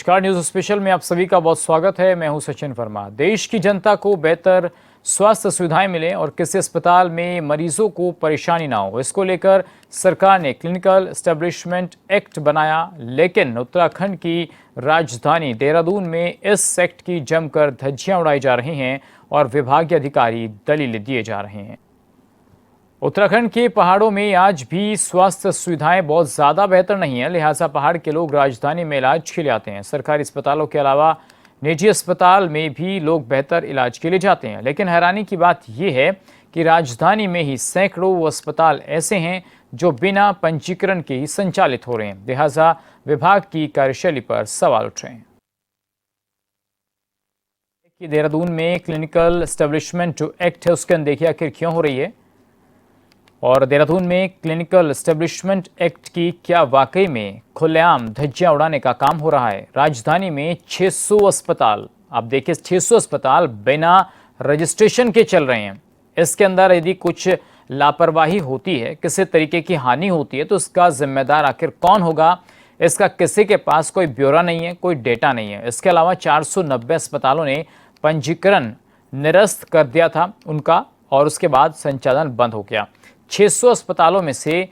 नमस्कार, news special में आप सभी का बहुत स्वागत है। मैं हूं सचिन वर्मा। देश की जनता को बेहतर स्वास्थ्य सुविधाएं मिलें और किसी अस्पताल में मरीजों को परेशानी ना हो, इसको लेकर सरकार ने क्लिनिकल एस्टेब्लिशमेंट एक्ट बनाया। लेकिन उत्तराखंड की राजधानी देहरादून में इस एक्ट की जमकर धज्जियां उड़ाई जा रही हैं और विभागीय अधिकारी दलीलें दिए जा रहे हैं। उत्तराखंड के पहाड़ों में आज भी स्वास्थ्य सुविधाएं बहुत ज़्यादा बेहतर नहीं है, लिहाजा पहाड़ के लोग राजधानी में इलाज के लिए आते हैं। सरकारी अस्पतालों के अलावा निजी अस्पताल में भी लोग बेहतर इलाज के लिए जाते हैं। लेकिन हैरानी की बात यह है कि राजधानी में ही सैकड़ों अस्पताल ऐसे हैं जो बिना पंजीकरण के ही संचालित हो रहे हैं। लिहाजा विभाग की कार्यशैली पर सवाल उठ रहे हैं कि देहरादून में क्लिनिकल एस्टेब्लिशमेंट जो एक्ट है उसकी अनदेखी आखिर क्यों हो रही है, और देहरादून में क्लिनिकल एस्टेब्लिशमेंट एक्ट की क्या वाकई में खुलेआम धज्जियां उड़ाने का काम हो रहा है। राजधानी में 600 अस्पताल, आप देखिए 600 अस्पताल बिना रजिस्ट्रेशन के चल रहे हैं। इसके अंदर यदि कुछ लापरवाही होती है, किसी तरीके की हानि होती है, तो इसका जिम्मेदार आखिर कौन होगा, इसका किसी के पास कोई ब्यौरा नहीं है, कोई डेटा नहीं है। इसके अलावा 490 अस्पतालों ने पंजीकरण निरस्त कर दिया था उनका, और उसके बाद संचालन बंद हो गया। 600 अस्पतालों में से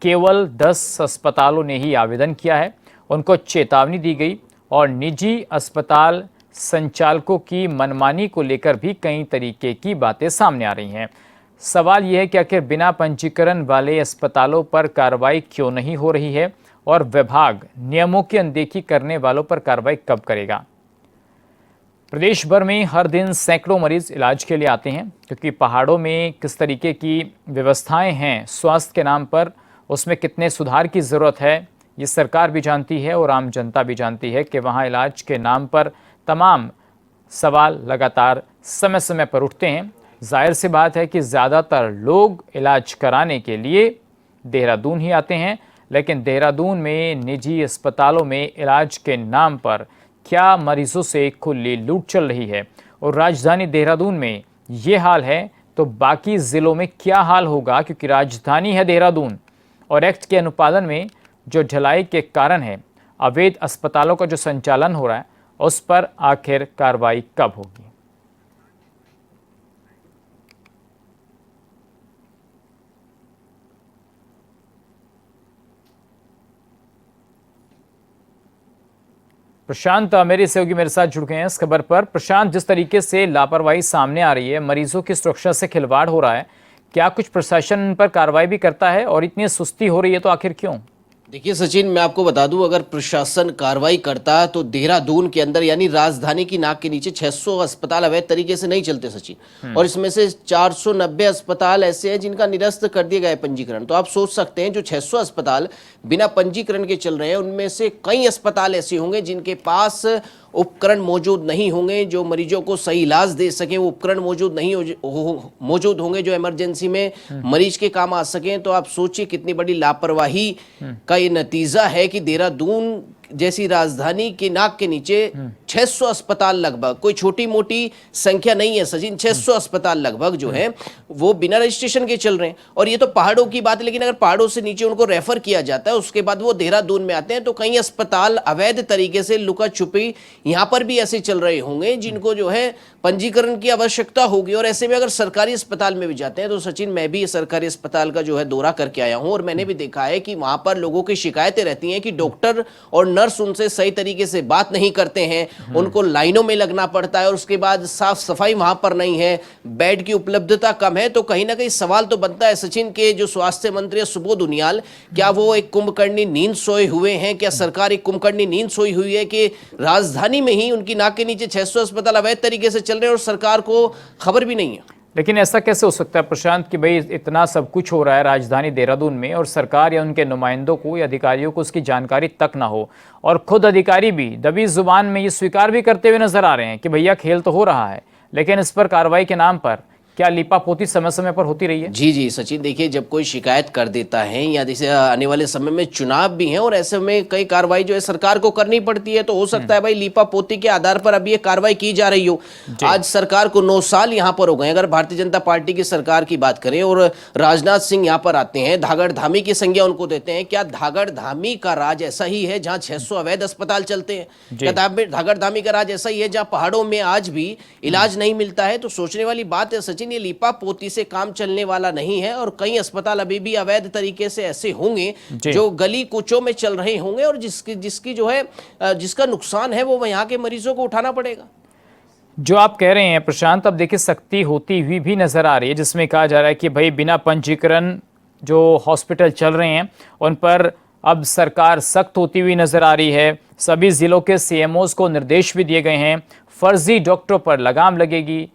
केवल 10 अस्पतालों ने ही आवेदन किया है, उनको चेतावनी दी गई। और निजी अस्पताल संचालकों की मनमानी को लेकर भी कई तरीके की बातें सामने आ रही हैं। सवाल यह है कि आखिर बिना पंजीकरण वाले अस्पतालों पर कार्रवाई क्यों नहीं हो रही है, और विभाग नियमों की अनदेखी करने वालों पर कार्रवाई कब करेगा। प्रदेश भर में हर दिन सैकड़ों मरीज इलाज के लिए आते हैं, क्योंकि पहाड़ों में किस तरीके की व्यवस्थाएं हैं स्वास्थ्य के नाम पर, उसमें कितने सुधार की ज़रूरत है, ये सरकार भी जानती है और आम जनता भी जानती है कि वहाँ इलाज के नाम पर तमाम सवाल लगातार समय समय पर उठते हैं। जाहिर सी बात है कि ज़्यादातर लोग इलाज कराने के लिए देहरादून ही आते हैं, लेकिन देहरादून में निजी अस्पतालों में इलाज के नाम पर क्या मरीजों से खुली लूट चल रही है। और राजधानी देहरादून में ये हाल है तो बाकी ज़िलों में क्या हाल होगा, क्योंकि राजधानी है देहरादून और एक्ट के अनुपालन में जो ढिलाई के कारण है, अवैध अस्पतालों का जो संचालन हो रहा है, उस पर आखिर कार्रवाई कब होगी। प्रशांत मेरे सहयोगी मेरे साथ जुड़ गए हैं इस खबर पर। प्रशांत, जिस तरीके से लापरवाही सामने आ रही है, मरीजों की सुरक्षा से खिलवाड़ हो रहा है, क्या कुछ प्रशासन पर कार्रवाई भी करता है, और इतनी सुस्ती हो रही है तो आखिर क्यों? देखिए सचिन, मैं आपको बता दूं, अगर प्रशासन कार्रवाई करता तो देहरादून के अंदर यानी राजधानी की नाक के नीचे 600 अस्पताल अवैध तरीके से नहीं चलते सचिन, और इसमें से 490 अस्पताल ऐसे हैं जिनका निरस्त कर दिया गया है पंजीकरण। तो आप सोच सकते हैं जो 600 अस्पताल बिना पंजीकरण के चल रहे हैं, उनमें से कई अस्पताल ऐसे होंगे जिनके पास उपकरण मौजूद नहीं होंगे जो मरीजों को सही इलाज दे सकें, वो उपकरण मौजूद नहीं मौजूद होंगे जो इमरजेंसी में मरीज के काम आ सकें। तो आप सोचिए कितनी बड़ी लापरवाही का ये नतीजा है कि देहरादून जैसी राजधानी के नाक के नीचे 600 अस्पताल लगभग, कोई छोटी मोटी संख्या नहीं है सचिन, 600 अस्पताल लगभग जो है वो बिना रजिस्ट्रेशन के चल रहे हैं। और ये तो पहाड़ों की बात है, लेकिन अगर पहाड़ों से नीचे उनको रेफर किया जाता है, उसके बाद वो देहरादून में आते हैं, तो कई अस्पताल अवैध तरीके से लुका छुपी यहाँ पर भी ऐसे चल रहे होंगे जिनको जो है पंजीकरण की आवश्यकता होगी। और ऐसे में अगर सरकारी अस्पताल में भी जाते हैं तो सचिन, मैं भी सरकारी अस्पताल का जो है दौरा करके आया हूँ, और मैंने भी देखा है कि वहां पर लोगों की शिकायतें रहती हैं कि डॉक्टर और नर्स उनसे सही तरीके से बात नहीं करते हैं, उनको लाइनों में लगना पड़ता है, और उसके बाद साफ सफाई वहां पर नहीं है, बेड की उपलब्धता कम है। तो कहीं ना कहीं सवाल तो बनता है सचिन के जो स्वास्थ्य मंत्री सुबोध उनियाल, क्या वो एक कुंभकर्णी नींद सोए हुए हैं? क्या सरकार एक कुंभकर्णी नींद सोई हुई है कि राजधानी में ही उनकी नाक के नीचे 600 अस्पताल अवैध तरीके से चल रहे हैं और सरकार को खबर भी नहीं है? लेकिन ऐसा कैसे हो सकता है प्रशांत कि भाई इतना सब कुछ हो रहा है राजधानी देहरादून में, और सरकार या उनके नुमाइंदों को या अधिकारियों को उसकी जानकारी तक ना हो, और खुद अधिकारी भी दबी जुबान में ये स्वीकार भी करते हुए नजर आ रहे हैं कि भैया खेल तो हो रहा है, लेकिन इस पर कार्रवाई के नाम पर क्या लीपापोती समय समय पर होती रही है? जी जी सचिन, देखिए जब कोई शिकायत कर देता है या जैसे आने वाले समय में चुनाव भी हैं और ऐसे में कई कार्रवाई जो है सरकार को करनी पड़ती है, तो हो सकता है भाई लीपा पोती के आधार पर अभी ये कार्रवाई की जा रही हो। आज सरकार को 9 साल यहाँ पर हो गए। अगर भारतीय जनता पार्टी की सरकार की बात करें और राजनाथ सिंह यहाँ पर आते हैं, धागड़ धामी की संज्ञा उनको देते हैं। क्या धागड़ धामी का राज ऐसा ही है जहाँ 600 अवैध अस्पताल चलते हैं? क्या धागड़ धामी का राज ऐसा ही है जहाँ पहाड़ों में आज भी इलाज नहीं मिलता है? तो सोचने वाली बात है सचिन, ये लीपा पोती से काम चलने वाला नहीं है और कई अस्पताल अभी भी अवैध तरीके से ऐसे होंगे जो गली कूचों में चल रहे होंगे और जिसकी जो है जिसका नुकसान है वो यहाँ के मरीजों को उठाना पड़ेगा। जो आप कह रहे हैं प्रशांत, अब देखिए सख्ती होती हुई भी नजर आ रही है, जिसमें कहा जा रहा है कि भाई बिना पंजीकरण जो हॉस्पिटल चल रहे हैं उन पर अब सरकार सख्त होती हुई नजर आ रही है। सभी जिलों के सीएमओज को निर्देश भी दिए गए हैं, फर्जी डॉक्टरों पर लगाम लगेगी।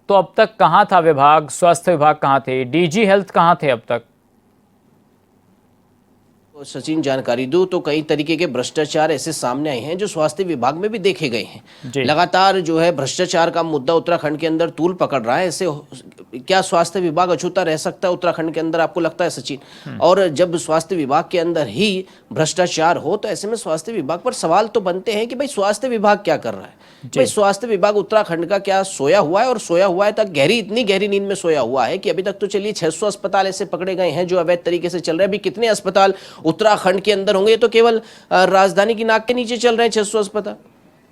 तो अब तक कहाँ था विभाग, स्वास्थ्य विभाग कहाँ थे, डीजी हेल्थ कहाँ थे अब तक? तो सचिन जानकारी दूं तो कई तरीके के भ्रष्टाचार ऐसे सामने आए हैं जो स्वास्थ्य विभाग में भी देखे गए हैं। लगातार जो है भ्रष्टाचार का मुद्दा उत्तराखंड के अंदर तूल पकड़ रहा है। ऐसे क्या स्वास्थ्य विभाग अछूता रह सकता है उत्तराखंड के अंदर, आपको लगता है सचिन? और जब स्वास्थ्य विभाग के अंदर ही भ्रष्टाचार हो तो ऐसे में स्वास्थ्य विभाग पर सवाल तो बनते हैं कि भाई स्वास्थ्य विभाग क्या कर रहा है? भाई स्वास्थ्य विभाग उत्तराखंड का क्या सोया हुआ है? और सोया हुआ है तक इतनी गहरी नींद में सोया हुआ है कि अभी तक तो चलिए 600 अस्पताल ऐसे पकड़े गए हैं जो अवैध तरीके से चल रहे हैं। अभी कितने अस्पताल उत्तराखंड के अंदर होंगे? तो केवल राजधानी की नाक के नीचे चल रहे हैं 600 अस्पताल।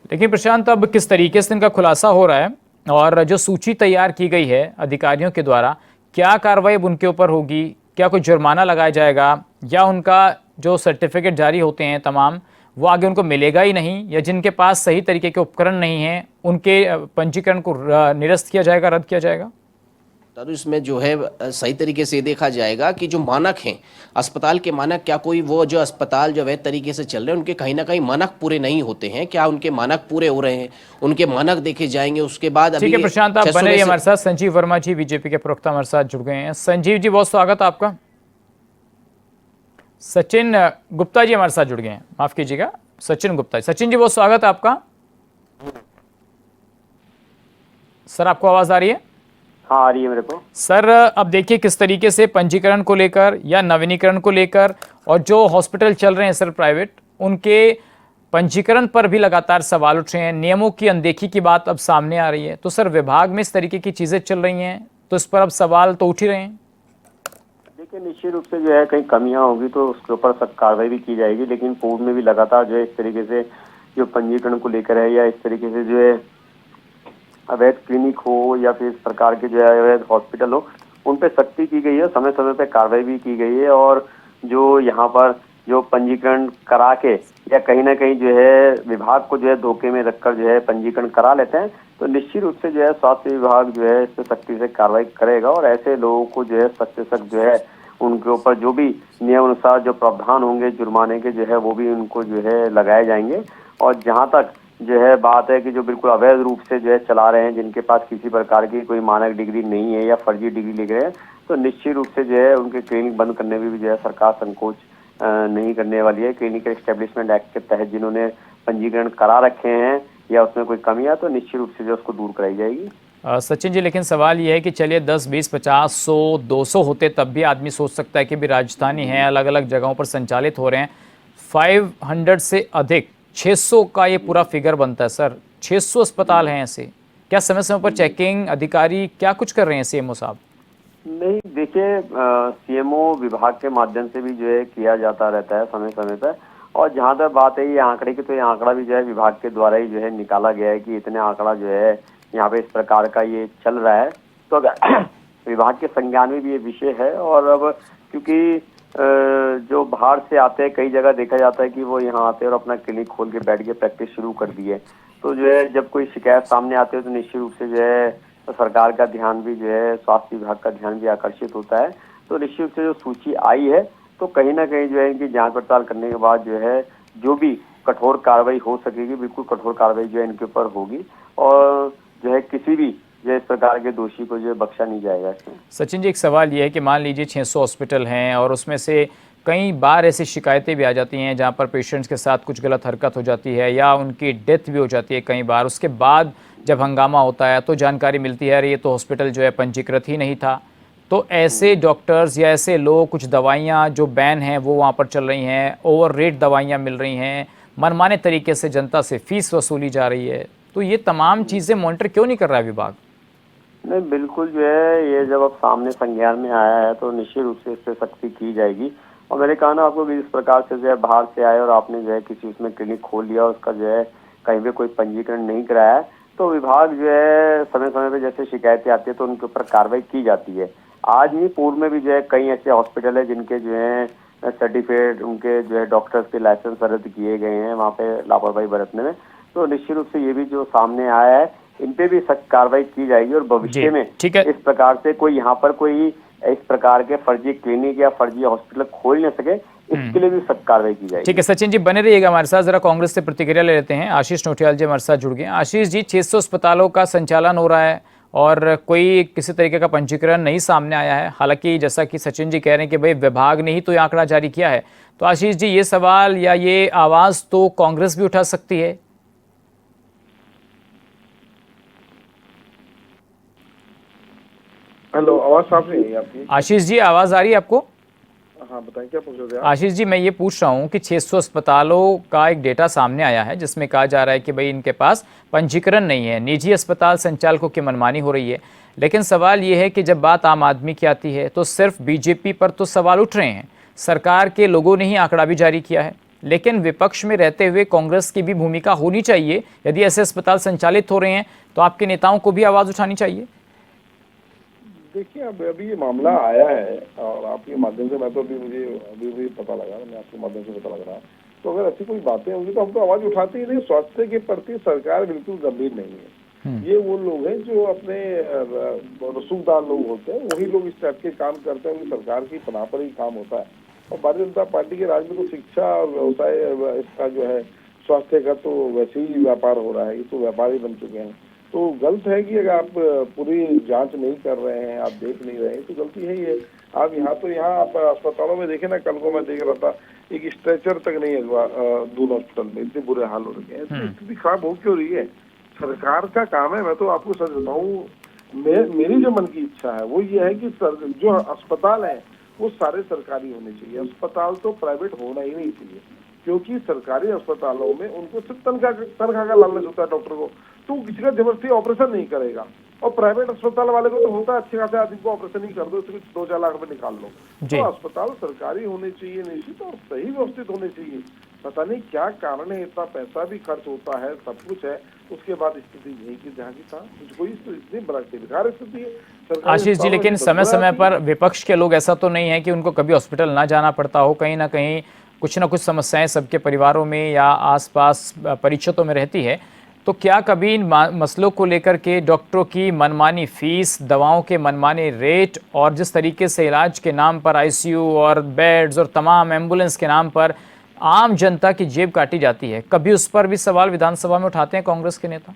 देखिए प्रशांत, अब किस तरीके से इनका खुलासा हो रहा है और जो सूची तैयार की गई है अधिकारियों के द्वारा, क्या कार्रवाई अब उनके ऊपर होगी? क्या कोई जुर्माना लगाया जाएगा या उनका जो सर्टिफिकेट जारी होते हैं तमाम वो आगे उनको मिलेगा ही नहीं, या जिनके पास सही तरीके के उपकरण नहीं हैं उनके पंजीकरण को निरस्त किया जाएगा, रद्द किया जाएगा? तो इसमें जो है सही तरीके से देखा जाएगा कि जो मानक हैं अस्पताल के मानक, क्या कोई वो जो अस्पताल जो अवैध तरीके से चल रहे हैं उनके कहीं ना कहीं मानक पूरे नहीं होते हैं? क्या उनके मानक पूरे हो रहे हैं? उनके मानक देखे जाएंगे। उसके बाद ठीक है प्रशांत, आप बने रहिए हमारे साथ। संजीव वर्मा जी बीजेपी के प्रवक्ता हमारे साथ जुड़ गए हैं। संजीव जी बहुत स्वागत आपका। सचिन गुप्ता जी हमारे साथ जुड़ गए हैं, माफ कीजिएगा सचिन गुप्ता जी। सचिन जी बहुत स्वागत है आपका। सर आपको आवाज आ रही है? हाँ आ रही है मेरे को। सर अब देखिए किस तरीके से पंजीकरण को लेकर या नवीनीकरण को लेकर और जो हॉस्पिटल चल रहे हैं सर प्राइवेट, उनके पंजीकरण पर भी लगातार सवाल उठ रहे हैं। नियमों की अनदेखी की बात अब सामने आ रही है। तो सर विभाग में इस तरीके की चीजें चल रही हैं तो इस पर अब सवाल तो उठ ही रहे हैं। देखिए निश्चित रूप से जो है कहीं कमियां होगी तो उसके ऊपर सख्त कार्रवाई भी की जाएगी, लेकिन पूर्व में भी लगातार जो है इस तरीके से जो पंजीकरण को लेकर है या इस तरीके से जो है अवैध क्लिनिक हो या फिर इस प्रकार के जो है अवैध हॉस्पिटल हो, उन पे सख्ती की गई है, समय समय पे कार्रवाई भी की गई है। और जो यहाँ पर जो पंजीकरण करा के या कहीं ना कहीं जो है विभाग को जो है धोखे में रखकर जो है पंजीकरण करा लेते हैं, तो निश्चित रूप से जो है स्वास्थ्य विभाग जो है इस पे सख्ती से कार्रवाई करेगा और ऐसे लोगों को जो है सख्त से सख्त जो है उनके ऊपर जो भी नियम अनुसार जो प्रावधान होंगे जुर्माने के जो है वो भी उनको जो है लगाए जाएंगे। और जहाँ तक जो है बात है कि जो बिल्कुल अवैध रूप से जो है चला रहे हैं, जिनके पास किसी प्रकार की कोई मानक डिग्री नहीं है या फर्जी डिग्री ले गए हैं, तो निश्चित रूप से जो है उनके क्लिनिक बंद करने में भी जो है सरकार संकोच नहीं करने वाली है। क्लिनिकल एस्टेब्लिशमेंट एक्ट के तहत जिन्होंने पंजीकरण करा रखे हैं या उसमें कोई कमी है तो निश्चित रूप से जो उसको दूर कराई जाएगी। सचिन जी, लेकिन सवाल ये है कि चलिए 10, 20, 50, 100, 200 होते तब भी आदमी सोच सकता है कि भी राजधानी है, अलग अलग जगहों पर संचालित हो रहे हैं। 500 से अधिक 600 का ये पूरा फिगर बनता है सर। 600 अस्पताल हैं ऐसे, क्या समय समय पर चेकिंग अधिकारी क्या कुछ कर रहे हैं सीएमओ साहब? नहीं देखिए, सीएमओ विभाग के माध्यम से भी जो है किया जाता रहता है समय समय पर। और जहाँ तक बात है ये आंकड़े की, तो ये आंकड़ा भी जो है विभाग के द्वारा ही जो है निकाला गया है कि इतने आंकड़ा जो है यहाँ पे इस प्रकार का ये चल रहा है। तो अगर विभाग के संज्ञान में भी ये विषय है और अब क्योंकि जो बाहर से आते हैं, कई जगह देखा जाता है कि वो यहाँ आते हैं और अपना क्लिनिक खोल के बैठ के प्रैक्टिस शुरू कर दी है, तो जो है जब कोई शिकायत सामने आती है तो निश्चित रूप से जो है तो सरकार का ध्यान भी जो है स्वास्थ्य विभाग का ध्यान भी आकर्षित होता है। तो निश्चित रूप से जो सूची आई है तो कहीं ना कहीं जो है इनकी जांच पड़ताल करने के बाद जो है जो भी कठोर कार्रवाई हो सकेगी, बिल्कुल कठोर कार्रवाई जो है इनके ऊपर होगी और जो है किसी भी जो इस प्रकार के दोषी को जो बख्शा नहीं जाएगा इसमें। सचिन जी, एक सवाल ये है कि मान लीजिए 600 हॉस्पिटल हैं और उसमें से कई बार ऐसी शिकायतें भी आ जाती हैं जहां पर पेशेंट्स के साथ कुछ गलत हरकत हो जाती है या उनकी डेथ भी हो जाती है कई बार। उसके बाद जब हंगामा होता है तो जानकारी मिलती है अरे ये तो हॉस्पिटल जो है पंजीकृत ही नहीं था। तो ऐसे डॉक्टर्स या ऐसे लोग, कुछ दवाइयाँ जो बैन हैं वो वहाँ पर चल रही हैं, ओवर रेट दवाइयाँ मिल रही हैं, मनमाने तरीके से जनता से फीस वसूली जा रही है, तो ये तमाम चीज़ें मॉनिटर क्यों नहीं कर रहा है विभाग? नहीं, बिल्कुल जो है ये जब अब सामने संज्ञान में आया है तो निश्चित रूप से इस पर सख्ती की जाएगी। और मैंने कहा ना आपको कि इस प्रकार से जो है बाहर से आए और आपने जो है किसी उसमें क्लिनिक खोल लिया, उसका जो है कहीं पे कोई पंजीकरण नहीं कराया है, तो विभाग जो है समय समय पे जैसे शिकायतें आती है तो उनके ऊपर कार्रवाई की जाती है। आज नहीं, पूर्व में भी जो है कई ऐसे हॉस्पिटल है जिनके जो है सर्टिफिकेट, उनके जो है डॉक्टर्स के लाइसेंस रद्द किए गए हैं वहाँ पे लापरवाही बरतने में। तो निश्चित रूप से ये भी जो सामने आया है इन पे भी सख्त कार्रवाई की जाएगी और भविष्य में ठीक है। इस प्रकार से कोई यहाँ पर कोई इस प्रकार के फर्जी क्लिनिक या फर्जी हॉस्पिटल खोल न सके, इसके लिए भी सख्त कार्रवाई की जाएगी। ठीक है सचिन जी, बने रहिएगा हमारे साथ। जरा कांग्रेस से प्रतिक्रिया ले लेते हैं। आशीष नोटियाल जी हमारे साथ जुड़ गए। आशीष जी, 600 अस्पतालों का संचालन हो रहा है और कोई किसी तरीके का पंजीकरण नहीं सामने आया है। हालांकि जैसा कि सचिन जी कह रहे हैं कि भाई विभाग ने ही तो ये आंकड़ा जारी किया है, तो आशीष जी ये सवाल या ये आवाज तो कांग्रेस भी उठा सकती है। हेलो, आवाज साफ नहीं है आपकी। आशीष जी आवाज आ रही है आपको? हाँ बताएं, क्या पूछ रहे थे आप? आशीष जी मैं ये पूछ रहा हूँ कि 600 अस्पतालों का एक डेटा सामने आया है जिसमें कहा जा रहा है कि भाई इनके पास पंजीकरण नहीं है, निजी अस्पताल संचालकों की मनमानी हो रही है। लेकिन सवाल ये है कि जब बात आम आदमी की आती है तो सिर्फ बीजेपी पर तो सवाल उठ रहे हैं, सरकार के लोगों ने ही आंकड़ा भी जारी किया है। लेकिन विपक्ष में रहते हुए कांग्रेस की भी भूमिका होनी चाहिए। यदि ऐसे अस्पताल संचालित हो रहे हैं तो आपके नेताओं को भी आवाज़ उठानी चाहिए। देखिए, अब अभी ये मामला आया है और आपके माध्यम से मैं तो अभी पता लगा, मैं आपके माध्यम से पता लग रहा है। तो अगर ऐसी कोई बातें होंगी तो हम तो आवाज उठाते ही नहीं। स्वास्थ्य के प्रति सरकार बिल्कुल गंभीर नहीं है। ये वो लोग हैं जो अपने रसूखदार लोग होते हैं, वही लोग इस टाइप के काम करते हैं। उनकी सरकार की पनाह पर ही काम होता है। और भारतीय जनता पार्टी के राज में तो शिक्षा और व्यवसाय इसका जो है स्वास्थ्य का तो वैसे ही व्यापार हो रहा है, ये तो व्यापारी बन चुके हैं। तो गलत है कि अगर आप पूरी जांच नहीं कर रहे हैं, आप देख नहीं रहे हैं, तो गलती है ये। आप यहाँ आप अस्पतालों में देखे ना, कल को मैं देख रहा था एक स्ट्रेचर तक नहीं है दून हॉस्पिटल में, इतने बुरे हाल हो रखे हैं। तो स्थिति खराब हो क्यों रही है? सरकार का काम है। मैं तो आपको सच बताऊं, मेरी जो मन की इच्छा है वो ये है कि जो अस्पताल है वो सारे सरकारी होने चाहिए। अस्पताल तो प्राइवेट होना ही नहीं चाहिए, क्योंकि सरकारी अस्पतालों में उनको सिर्फ तनख्वाह का लालच होता है डॉक्टर को, तो किसी का जबरदस्ती ऑपरेशन नहीं करेगा। और प्राइवेट अस्पताल वाले को तो होता है अच्छे खासे आदमी को ऑपरेशन ही कर दो, उसके 2-4 लाख रुपए निकाल लो। तो अस्पताल सरकारी होने चाहिए निश्चित, और सही व्यवस्थित होने चाहिए। पता नहीं क्या कारण है, इतना पैसा भी खर्च होता है, सब कुछ है, उसके बाद स्थिति यही की जहाँ की था। कोई इतनी बेकार स्थिति है। आशीष जी, लेकिन समय समय पर विपक्ष के लोग, ऐसा तो नहीं है कि उनको कभी हॉस्पिटल ना जाना पड़ता हो। कहीं ना कहीं कुछ ना कुछ समस्याएं सबके परिवारों में या आसपास परिचितों में रहती है। तो क्या कभी इन मसलों को लेकर के डॉक्टरों की मनमानी फीस, दवाओं के मनमानी रेट और जिस तरीके से इलाज के नाम पर आईसीयू और बेड्स और तमाम एम्बुलेंस के नाम पर आम जनता की जेब काटी जाती है, कभी उस पर भी सवाल विधानसभा में उठाते हैं कांग्रेस के नेता?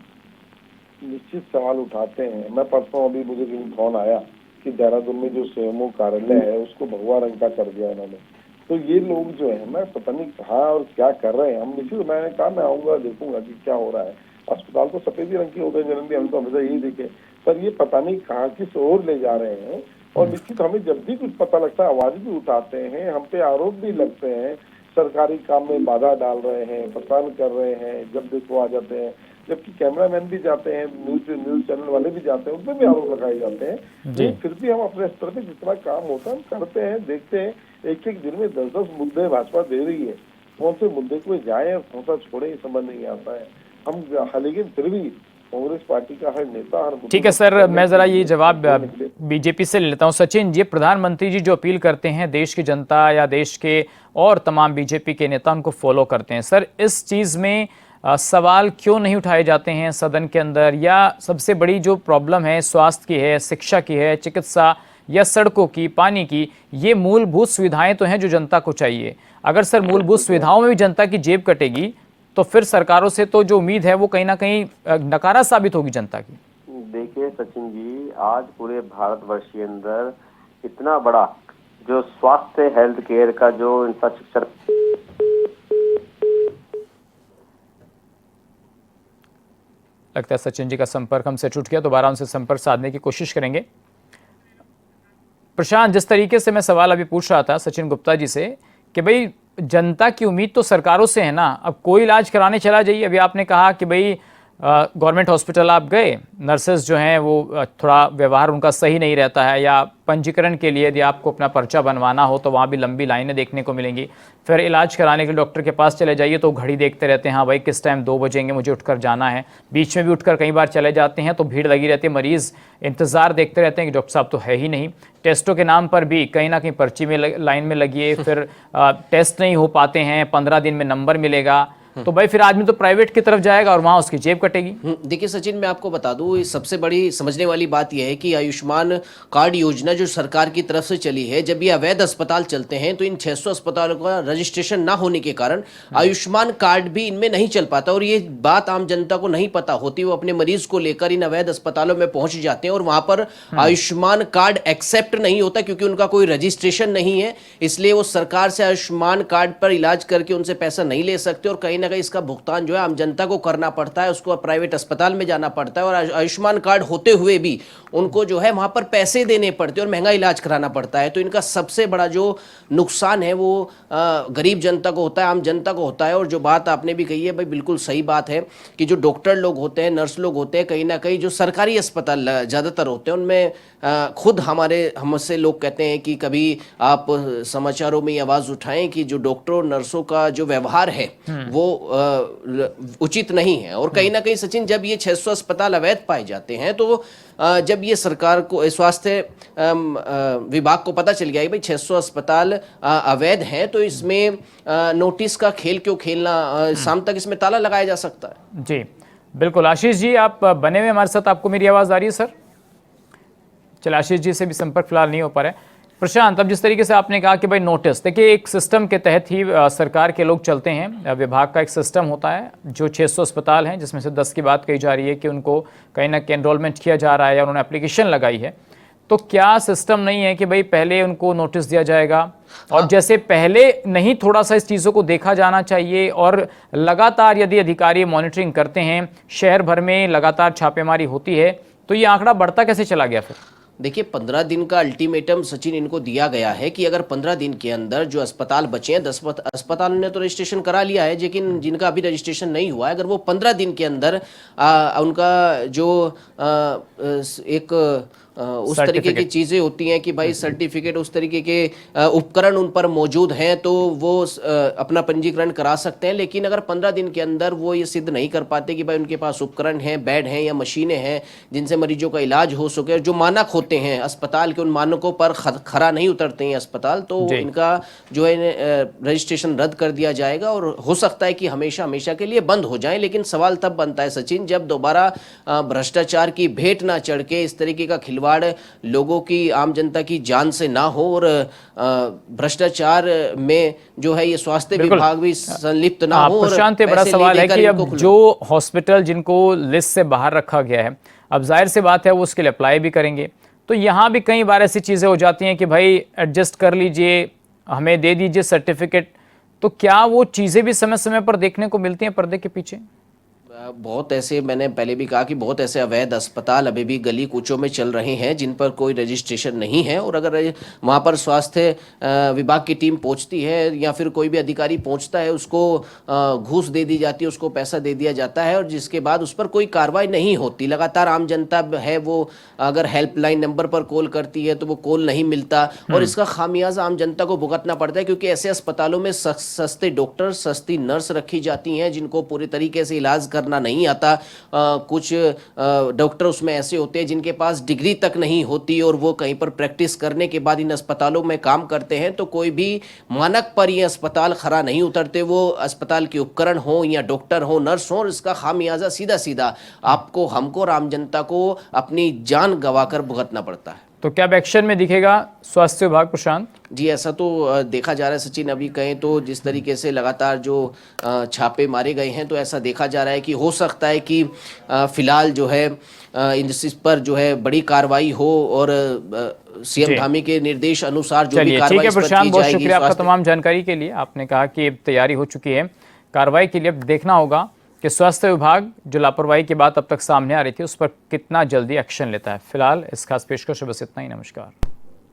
निश्चित सवाल उठाते हैं। मैं परसों अभी मुझे फोन आया कि देहरादून में जो सीएमओ कार्यालय है उसको भगवा रंग का कर दिया उन्होंने। तो ये लोग जो है ना, पता नहीं कहाँ और क्या कर रहे हैं। हम निश्चित, मैंने कहा मैं आऊंगा, देखूंगा कि क्या हो रहा है। अस्पताल तो सफेद ही रंग के होते हैं जनरली, हम तो हमेशा यही देखे, पर ये पता नहीं कहाँ किस ओर ले जा रहे हैं। और निश्चित हमें जब भी कुछ पता लगता है आवाज भी उठाते हैं, हम पे आरोप भी लगते हैं, सरकारी काम में बाधा डाल रहे हैं, परेशान कर रहे हैं, जब देखो आ जाते हैं। जबकि कैमरामैन भी जाते हैं, न्यूज चैनल वाले भी जाते हैं, उनपे भी आरोप लगाए जाते हैं। लेकिन फिर भी हम अपने स्तर पे जितना काम होता है हम करते हैं, देखते हैं। एक दिन में 10-10 मुद्दे भाजपा दे रही है, कौन से मुद्दे को जाए और कौन सा छोड़े, ये समझ नहीं आता है हम। लेकिन फिर भी कांग्रेस पार्टी का हर नेता हर, ठीक है सर, मैं जरा ये जवाब बीजेपी से ले लेता हूँ। सचिन जी, प्रधानमंत्री जी जो अपील करते हैं, देश की जनता या देश के और तमाम बीजेपी के नेता उनको फॉलो करते हैं। सर, इस चीज़ में सवाल क्यों नहीं उठाए जाते हैं सदन के अंदर? या सबसे बड़ी जो प्रॉब्लम है स्वास्थ्य की है, शिक्षा की है, चिकित्सा या सड़कों की, पानी की, ये मूलभूत सुविधाएं तो हैं जो जनता को चाहिए। अगर सर मूलभूत सुविधाओं में भी जनता की जेब कटेगी तो फिर सरकारों से तो जो उम्मीद है वो कहीं ना कहीं नकारा साबित होगी जनता की। देखिए सचिन जी, आज पूरे भारतवर्ष के अंदर इतना बड़ा जो स्वास्थ्य हेल्थ केयर का जो इंफ्रास्ट्रक्चर लगता है सचिन जी का संपर्क हमसे टूट गया, दोबारा उनसे संपर्क साधने की कोशिश करेंगे। प्रशांत, जिस तरीके से मैं सवाल अभी पूछ रहा था सचिन गुप्ता जी से कि भाई जनता की उम्मीद तो सरकारों से है ना, अब कोई इलाज कराने चला जाइए। अभी आपने कहा कि भाई गवर्नमेंट हॉस्पिटल आप गए, नर्सेज जो हैं वो थोड़ा व्यवहार उनका सही नहीं रहता है, या पंजीकरण के लिए यदि आपको अपना पर्चा बनवाना हो तो वहाँ भी लंबी लाइनें देखने को मिलेंगी। फिर इलाज कराने के लिए डॉक्टर के पास चले जाइए तो घड़ी देखते रहते हैं, हाँ भाई किस टाइम 2 बजेंगे, मुझे उठकर जाना है। बीच में भी उठकर कई बार चले जाते हैं तो भीड़ लगी रहती है, मरीज़ इंतज़ार देखते रहते हैं कि डॉक्टर साहब तो है ही नहीं। टेस्टों के नाम पर भी कहीं ना कहीं पर्ची में लाइन में लगिए, फिर टेस्ट नहीं हो पाते हैं, 15 दिन में नंबर मिलेगा, तो भाई फिर आदमी तो प्राइवेट की तरफ जाएगा और वहां उसकी जेब कटेगी। देखिए सचिन, मैं आपको बता दूं, सबसे बड़ी समझने वाली बात यह है कि आयुष्मान कार्ड योजना जो सरकार की तरफ से चली है, जब ये अवैध अस्पताल चलते हैं तो इन 600 अस्पतालों का रजिस्ट्रेशन ना होने के कारण आयुष्मान कार्ड भी इनमें नहीं चल पाता, और ये बात आम जनता को नहीं पता होती। वो अपने मरीज को लेकर इन अवैध अस्पतालों में पहुंच जाते हैं और वहां पर आयुष्मान कार्ड एक्सेप्ट नहीं होता क्योंकि उनका कोई रजिस्ट्रेशन नहीं है, इसलिए वो सरकार से आयुष्मान कार्ड पर इलाज करके उनसे पैसा नहीं ले सकते, और कहीं ना कहीं इसका भुगतान जो है आम जनता को करना पड़ता है, उसको प्राइवेट अस्पताल में जाना पड़ता है, और आयुष्मान कार्ड होते हुए भी उनको जो है वहां पर पैसे देने पड़ते हैं और महंगा इलाज कराना पड़ता है। तो इनका सबसे बड़ा जो नुकसान है वो गरीब जनता को होता है, आम जनता को होता है। और जो बात आपने भी कही है भाई, बिल्कुल सही बात है कि जो डॉक्टर लोग होते हैं, नर्स लोग होते हैं, कहीं ना कहीं जो सरकारी अस्पताल ज़्यादातर होते हैं उनमें खुद हमसे लोग कहते हैं कि कभी आप समाचारों में आवाज़ उठाएं कि जो डॉक्टरों नर्सों का जो व्यवहार है वो उचित नहीं है। और कहीं ना कहीं सचिन, जब ये 600 अस्पताल अवैध पाए जाते हैं तो जब ये सरकार को, स्वास्थ्य विभाग को पता चल गया कि भाई 600 अस्पताल अवैध हैं, तो इसमें नोटिस का खेल क्यों खेलना, शाम तक इसमें ताला लगाया जा सकता है। जी बिल्कुल। आशीष जी आप बने हुए हमारे साथ, आपको मेरी आवाज़ आ रही है सर? चलिए, आशीष जी से भी संपर्क फिलहाल नहीं हो पा रहा है। प्रशांत, अब जिस तरीके से आपने कहा कि भाई नोटिस, देखिए एक सिस्टम के तहत ही सरकार के लोग चलते हैं, विभाग का एक सिस्टम होता है। जो 600 अस्पताल हैं जिसमें से 10 की बात कही जा रही है कि उनको कहीं ना कहीं एनरोलमेंट किया जा रहा है या उन्होंने एप्लीकेशन लगाई है, तो क्या सिस्टम नहीं है कि भाई पहले उनको नोटिस दिया जाएगा और जैसे पहले नहीं, थोड़ा सा इस चीज़ों को देखा जाना चाहिए, और लगातार यदि अधिकारी मॉनिटरिंग करते हैं, शहर भर में लगातार छापेमारी होती है, तो ये आंकड़ा बढ़ता कैसे चला गया फिर? देखिए 15 दिन का अल्टीमेटम सचिन इनको दिया गया है कि अगर 15 दिन के अंदर जो अस्पताल बचे हैं, 10 अस्पताल ने तो रजिस्ट्रेशन करा लिया है, लेकिन जिनका अभी रजिस्ट्रेशन नहीं हुआ है, अगर वो 15 दिन के अंदर उनका जो एक उस तरीके की चीज़ें होती हैं कि भाई सर्टिफिकेट, उस तरीके के उपकरण उन पर मौजूद हैं, तो वो अपना पंजीकरण करा सकते हैं। लेकिन अगर 15 दिन के अंदर वो ये सिद्ध नहीं कर पाते कि भाई उनके पास उपकरण हैं, बेड हैं या मशीनें हैं जिनसे मरीजों का इलाज हो सके, जो मानक होते हैं अस्पताल के, उन मानकों पर खरा नहीं उतरते हैं अस्पताल, तो इनका जो है रजिस्ट्रेशन रद्द कर दिया जाएगा और हो सकता है कि हमेशा हमेशा के लिए बंद हो जाए। लेकिन सवाल तब बनता है सचिन, जब दोबारा भ्रष्टाचार की भेंट ना चढ़ के इस तरीके का खिलवाड़ लोगों की, आम जनता की जान से ना हो, और भ्रष्टाचार में जो है ये स्वास्थ्य विभाग भी संलिप्त ना हो। प्रशांत, बड़ा सवाल है कि अब जो हॉस्पिटल जिनको लिस्ट से बाहर रखा गया है, अब जाहिर सी बात है वो उसके लिए अप्लाई भी करेंगे, तो यहाँ भी कई बार ऐसी चीज़ें हो जाती हैं कि भाई एडजस्ट कर लीजिए, हमें दे दीजिए सर्टिफिकेट, तो क्या वो चीज़ें भी समय समय पर देखने को मिलती हैं पर्दे के पीछे? बहुत ऐसे, मैंने पहले भी कहा कि बहुत ऐसे अवैध अस्पताल अभी भी गली कूचों में चल रहे हैं जिन पर कोई रजिस्ट्रेशन नहीं है, और अगर वहाँ पर स्वास्थ्य विभाग की टीम पहुँचती है या फिर कोई भी अधिकारी पहुँचता है, उसको घूस दे दी जाती है, उसको पैसा दे दिया जाता है, और जिसके बाद उस पर कोई कार्रवाई नहीं होती। लगातार आम जनता है वो अगर हेल्पलाइन नंबर पर कॉल करती है तो वो कॉल नहीं मिलता, और इसका खामियाजा आम जनता को भुगतना पड़ता है, क्योंकि ऐसे अस्पतालों में सस्ते डॉक्टर, सस्ती नर्स रखी जाती हैं जिनको पूरी तरीके से इलाज करना नहीं आता। कुछ डॉक्टर उसमें ऐसे होते हैं जिनके पास डिग्री तक नहीं होती और वो कहीं पर प्रैक्टिस करने के बाद इन अस्पतालों में काम करते हैं, तो कोई भी मानक पर ये अस्पताल खरा नहीं उतरते, वो अस्पताल के उपकरण हो या डॉक्टर हो, नर्स हो, और इसका खामियाजा सीधा सीधा आपको, हमको और आम जनता को अपनी जान गंवाकर भुगतना पड़ता है। तो क्या अब एक्शन में दिखेगा स्वास्थ्य विभाग, प्रशांत? जी, ऐसा तो देखा जा रहा है सचिन। अभी कहें तो जिस तरीके से लगातार जो छापे मारे गए हैं, तो ऐसा देखा जा रहा है कि हो सकता है कि फिलहाल जो है इस पर जो है बड़ी कार्रवाई हो और सीएम जी। धामी के निर्देश अनुसार जो भी चलिए, ठीक कार्रवाई है इस पर प्रशांत, की बहुत जाएगी। शुक्रिया आपका स्वास्थ्य तमाम जानकारी के लिए। आपने कहा कि तैयारी हो चुकी है कार्रवाई के लिए। अब देखना होगा कि स्वास्थ्य विभाग जो लापरवाही की बात अब तक सामने आ रही थी उस पर कितना जल्दी एक्शन लेता है। फिलहाल इस खास पेशकश से बस इतना ही। नमस्कार।